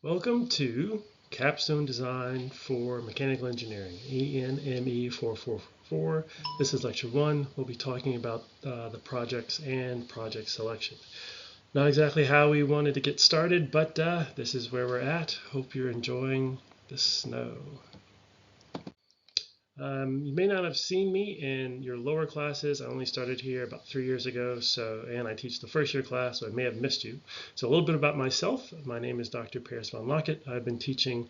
Welcome to Capstone Design for Mechanical Engineering, ENME 4444. This is Lecture 1. We'll be talking about the projects and project selection. Not exactly how we wanted to get started, but this is where we're at. Hope you're enjoying the snow. You may not have seen me in your lower classes. I only started here about 3 years ago, and I teach the first year class, so I may have missed you. So a little bit about myself. My name is Dr. Paris von Lockett. I've been teaching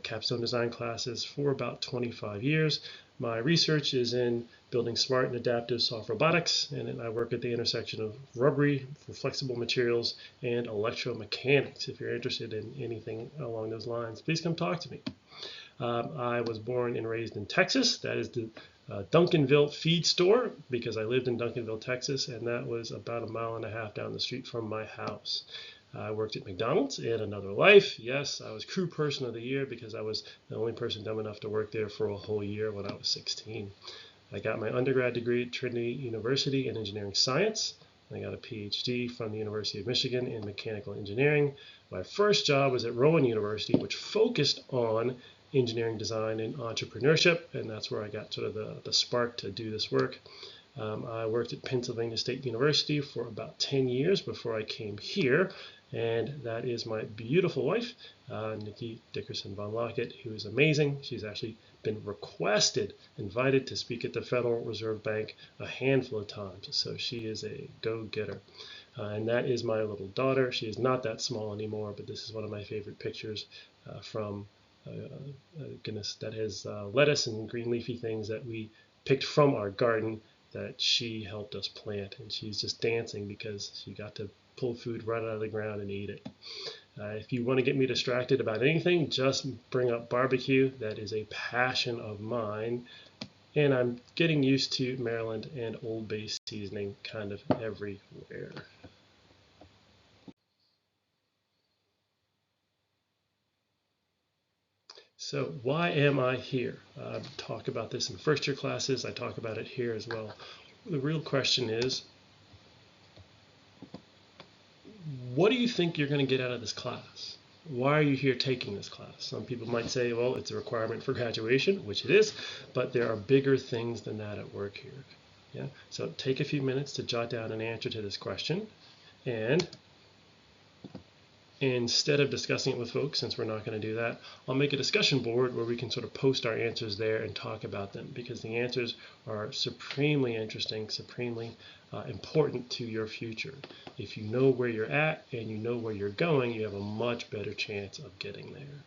capstone design classes for about 25 years. My research is in building smart and adaptive soft robotics, and I work at the intersection of rubbery for flexible materials and electromechanics. If you're interested in anything along those lines, please come talk to me. I was born and raised in Texas. That is the Duncanville feed store, because I lived in Duncanville, Texas, and that was about 1.5 miles down the street from my house. I worked at McDonald's in another life. Yes, I was crew person of the year because I was the only person dumb enough to work there for a whole year when I was 16. I got my undergrad degree at Trinity University in engineering science. I got a PhD from the University of Michigan in mechanical engineering. My first job was at Rowan University, which focused on engineering design and entrepreneurship, and that's where I got sort of the spark to do this work. I worked at Pennsylvania State University for about 10 years before I came here, and that is my beautiful wife, Nikki Dickerson von Lockett, who is amazing. She's actually been invited to speak at the Federal Reserve Bank a handful of times, so she is a go-getter. And that is my little daughter. She is not that small anymore, but this is one of my favorite pictures from goodness, that has lettuce and green leafy things that we picked from our garden that she helped us plant, and she's just dancing because she got to pull food right out of the ground and eat it. If you want to get me distracted about anything, just bring up barbecue. That is a passion of mine, and I'm getting used to Maryland and Old Bay seasoning kind of everywhere. So why am I here? I talk about this in first year classes. I talk about it here as well. The real question is, what do you think you're going to get out of this class? Why are you here taking this class? Some people might say, well, it's a requirement for graduation, which it is, but there are bigger things than that at work here. Yeah. So take a few minutes to jot down an answer to this question, and instead of discussing it with folks, since we're not going to do that, I'll make a discussion board where we can sort of post our answers there and talk about them, because the answers are supremely interesting, supremely important to your future. If you know where you're at and you know where you're going, you have a much better chance of getting there.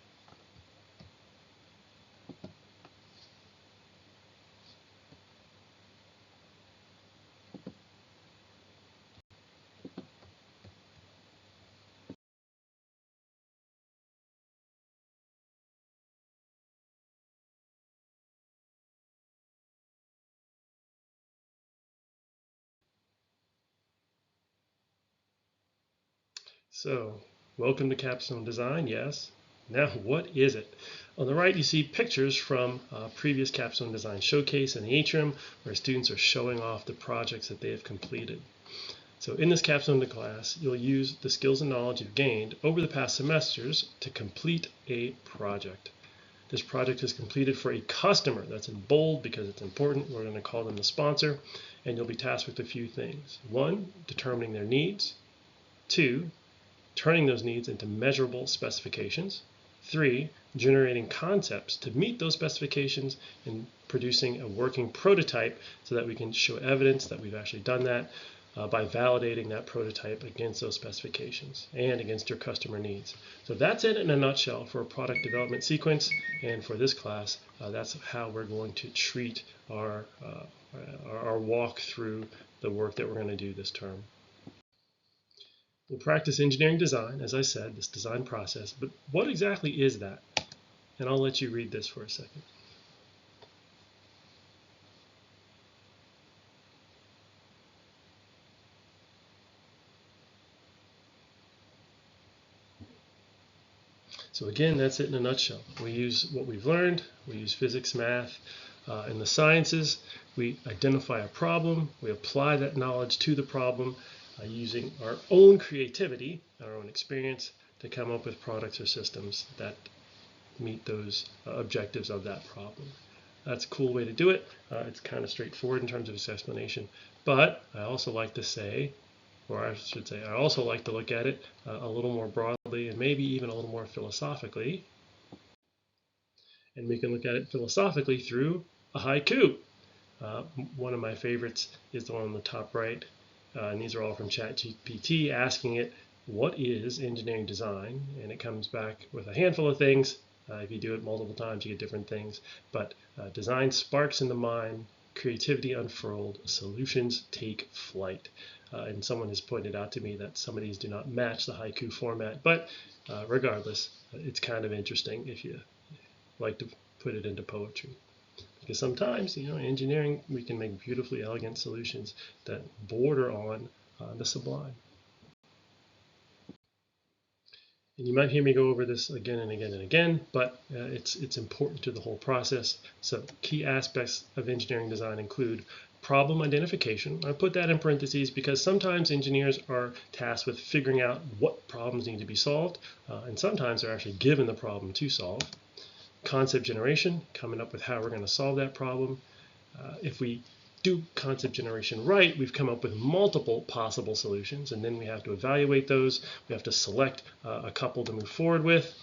So, welcome to Capstone Design, yes. Now, what is it? On the right, you see pictures from a previous Capstone Design showcase in the atrium, where students are showing off the projects that they have completed. So in this Capstone class, you'll use the skills and knowledge you've gained over the past semesters to complete a project. This project is completed for a customer. That's in bold because it's important. We're going to call them the sponsor, and you'll be tasked with a few things. 1, determining their needs. 2, turning those needs into measurable specifications. 3, generating concepts to meet those specifications and producing a working prototype so that we can show evidence that we've actually done that by validating that prototype against those specifications and against your customer needs. So that's it in a nutshell for a product development sequence, and for this class, that's how we're going to treat our walk through the work that we're going to do this term. We'll practice engineering design, as I said, this design process, but what exactly is that? And I'll let you read this for a second. So again, that's it in a nutshell. We use what we've learned. We use physics, math, and the sciences. We identify a problem. We apply that knowledge to the problem using our own creativity, our own experience, to come up with products or systems that meet those objectives of that problem. That's a cool way to do it. It's kind of straightforward in terms of its explanation, but I also like to say, or I should say, I also like to look at it a little more broadly and maybe even a little more philosophically. And we can look at it philosophically through a haiku. One of my favorites is the one on the top right, and these are all from ChatGPT, asking it, what is engineering design? And it comes back with a handful of things. If you do it multiple times, you get different things. But design sparks in the mind, creativity unfurled, solutions take flight. And someone has pointed out to me that some of these do not match the haiku format, but regardless, it's kind of interesting if you like to put it into poetry. Because sometimes, in engineering, we can make beautifully elegant solutions that border on the sublime. And you might hear me go over this again and again and again, but it's important to the whole process. So key aspects of engineering design include problem identification. I put that in parentheses because sometimes engineers are tasked with figuring out what problems need to be solved, and sometimes they're actually given the problem to solve. Concept generation, coming up with how we're going to solve that problem. If we do concept generation right, we've come up with multiple possible solutions, and then we have to evaluate those. We have to select a couple to move forward with.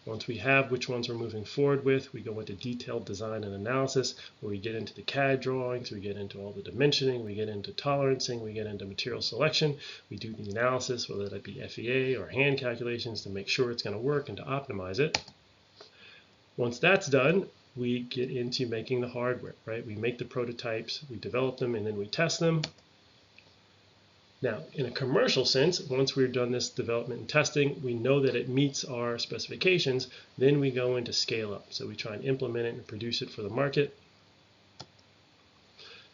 Once we have which ones we're moving forward with, we go into detailed design and analysis, where we get into the CAD drawings, we get into all the dimensioning, we get into tolerancing, we get into material selection, we do the analysis, whether that be FEA or hand calculations, to make sure it's going to work and to optimize it. Once that's done, we get into making the hardware, right? We make the prototypes, we develop them, and then we test them. Now, in a commercial sense, once we've done this development and testing, we know that it meets our specifications, then we go into scale up. So we try and implement it and produce it for the market.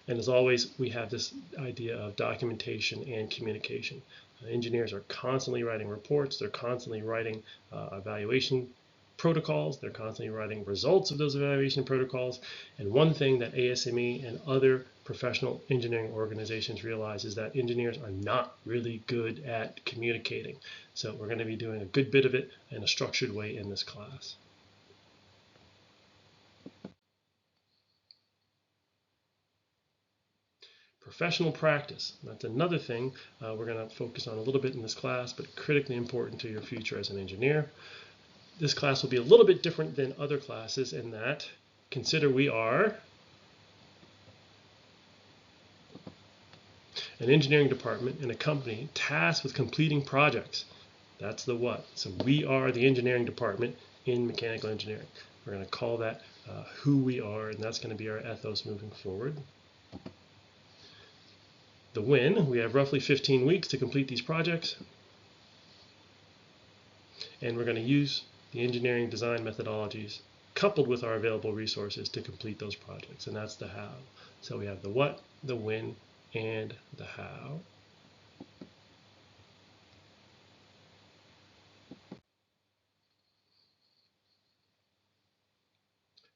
And as always, we have this idea of documentation and communication. Engineers are constantly writing reports, they're constantly writing evaluation protocols, they're constantly writing results of those evaluation protocols. And one thing that ASME and other professional engineering organizations realize is that engineers are not really good at communicating. So we're going to be doing a good bit of it in a structured way in this class. Professional practice, that's another thing we're going to focus on a little bit in this class, but critically important to your future as an engineer. This class will be a little bit different than other classes in that, consider we are an engineering department in a company tasked with completing projects. That's the what. So we are the engineering department in mechanical engineering. We're going to call that who we are, and that's going to be our ethos moving forward. The when, we have roughly 15 weeks to complete these projects. And we're going to use the engineering design methodologies coupled with our available resources to complete those projects, and that's the how. So we have the what, the when, and the how.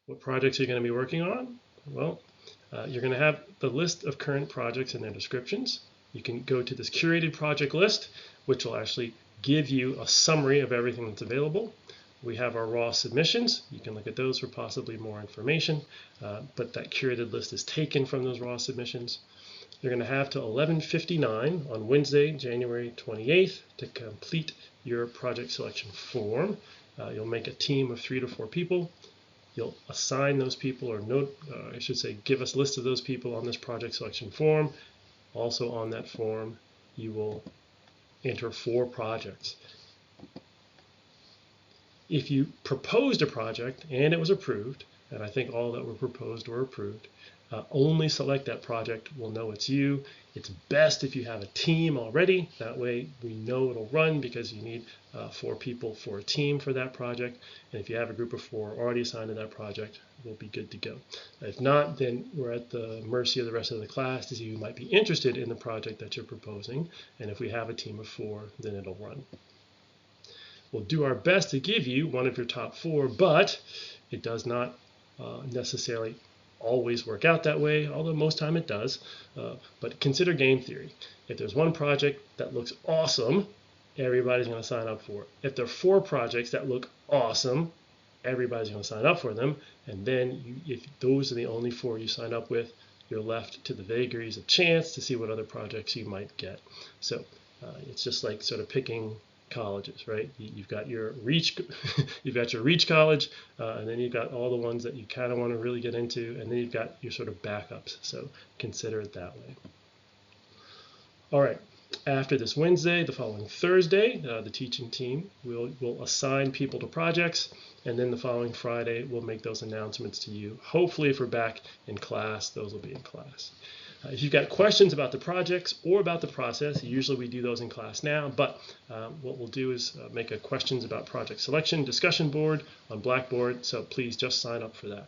What projects are you going to be working on? Well, you're going to have the list of current projects and their descriptions. You can go to this curated project list, which will actually give you a summary of everything that's available. We have our raw submissions. You can look at those for possibly more information, but that curated list is taken from those raw submissions. You're going to have till 11:59 on Wednesday, January 28th to complete your project selection form. You'll make a team of 3 to 4 people. You'll assign those people, or I should say, give us a list of those people on this project selection form. Also on that form, you will enter 4 projects. If you proposed a project and it was approved, and I think all that were proposed were approved, only select that project. We'll know it's you. It's best if you have a team already. That way we know it'll run, because you need 4 people for a team for that project. And if you have a group of 4 already assigned to that project, we'll be good to go. If not, then we're at the mercy of the rest of the class to see who might be interested in the project that you're proposing. And if we have a team of 4, then it'll run. We'll do our best to give you one of your top 4, but it does not necessarily always work out that way, although most time it does. But consider game theory. If there's one project that looks awesome everybody's going to sign up for it. If there are 4 projects that look awesome, everybody's going to sign up for them. And then if those are the only 4 you sign up with, you're left to the vagaries of chance to see what other projects you might get. So it's just like sort of picking colleges, right? You've got your reach, you've got your reach college, and then you've got all the ones that you kind of want to really get into, and then you've got your sort of backups. So consider it that way. All right. After this Wednesday, the following Thursday, the teaching team will assign people to projects, and then the following Friday, we'll make those announcements to you. Hopefully, if we're back in class, those will be in class. If you've got questions about the projects or about the process, usually we do those in class now, but what we'll do is make a questions about project selection discussion board on Blackboard, so please just sign up for that.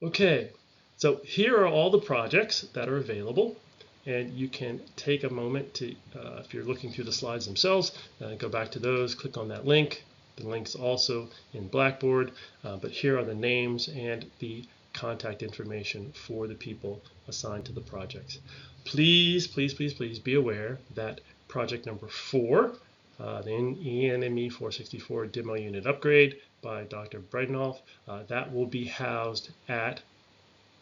Okay. So here are all the projects that are available, and you can take a moment to, if you're looking through the slides themselves, go back to those, click on that link. The link's also in Blackboard, but here are the names and the contact information for the people assigned to the projects. Please, please, please, please be aware that project number 4, the ENME 464 demo unit upgrade by Dr. Breitenhoff, that will be housed at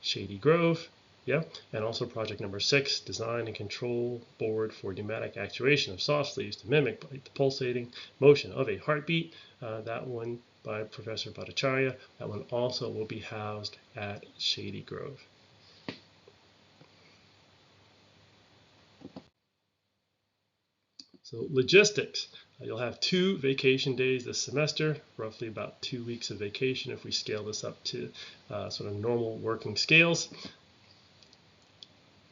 Shady Grove, yeah, and also project number 6, design and control board for pneumatic actuation of soft sleeves to mimic the pulsating motion of a heartbeat. That one by Professor Bhattacharya. That one also will be housed at Shady Grove. So logistics. You'll have 2 vacation days this semester, roughly about 2 weeks of vacation if we scale this up to sort of normal working scales.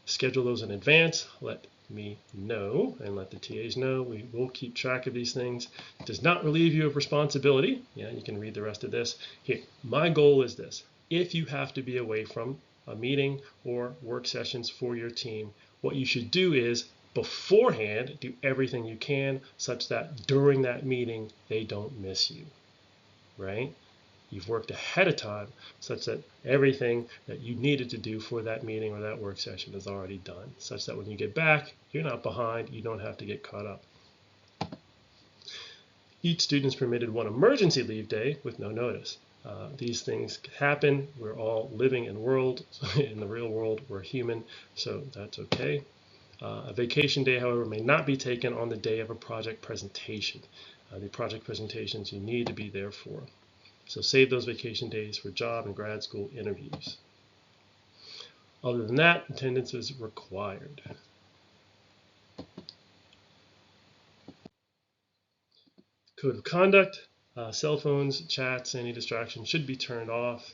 Schedule those in advance. Let me know and let the TAs know. We will keep track of these things. It does not relieve you of responsibility. Yeah, you can read the rest of this. Here, my goal is this. If you have to be away from a meeting or work sessions for your team, what you should do is beforehand, do everything you can such that during that meeting, they don't miss you, right? You've worked ahead of time such that everything that you needed to do for that meeting or that work session is already done, such that when you get back, you're not behind, you don't have to get caught up. Each student is permitted 1 emergency leave day with no notice. These things happen. We're all living in the real world. We're human, so that's okay. A vacation day, however, may not be taken on the day of a project presentation. The project presentations you need to be there for. So save those vacation days for job and grad school interviews. Other than that, attendance is required. Code of conduct, cell phones, chats, any distractions should be turned off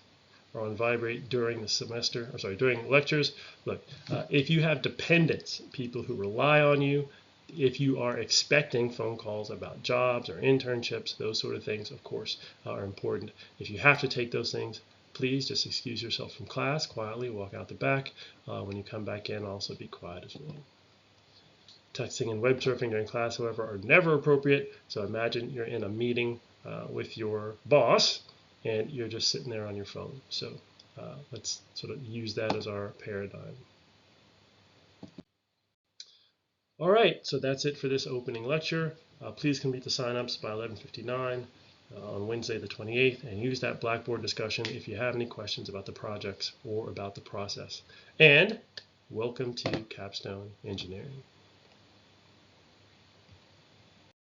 or on vibrate during the semester, during lectures. Look, if you have dependents, people who rely on you, if you are expecting phone calls about jobs or internships, those sort of things, of course, are important. If you have to take those things, please just excuse yourself from class, quietly walk out the back. When you come back in, also be quiet as well. Texting and web surfing during class, however, are never appropriate. So imagine you're in a meeting with your boss, and you're just sitting there on your phone. So let's sort of use that as our paradigm. All right, so that's it for this opening lecture. Please complete the signups by 11:59 on Wednesday the 28th, and use that Blackboard discussion if you have any questions about the projects or about the process. And welcome to Capstone Engineering.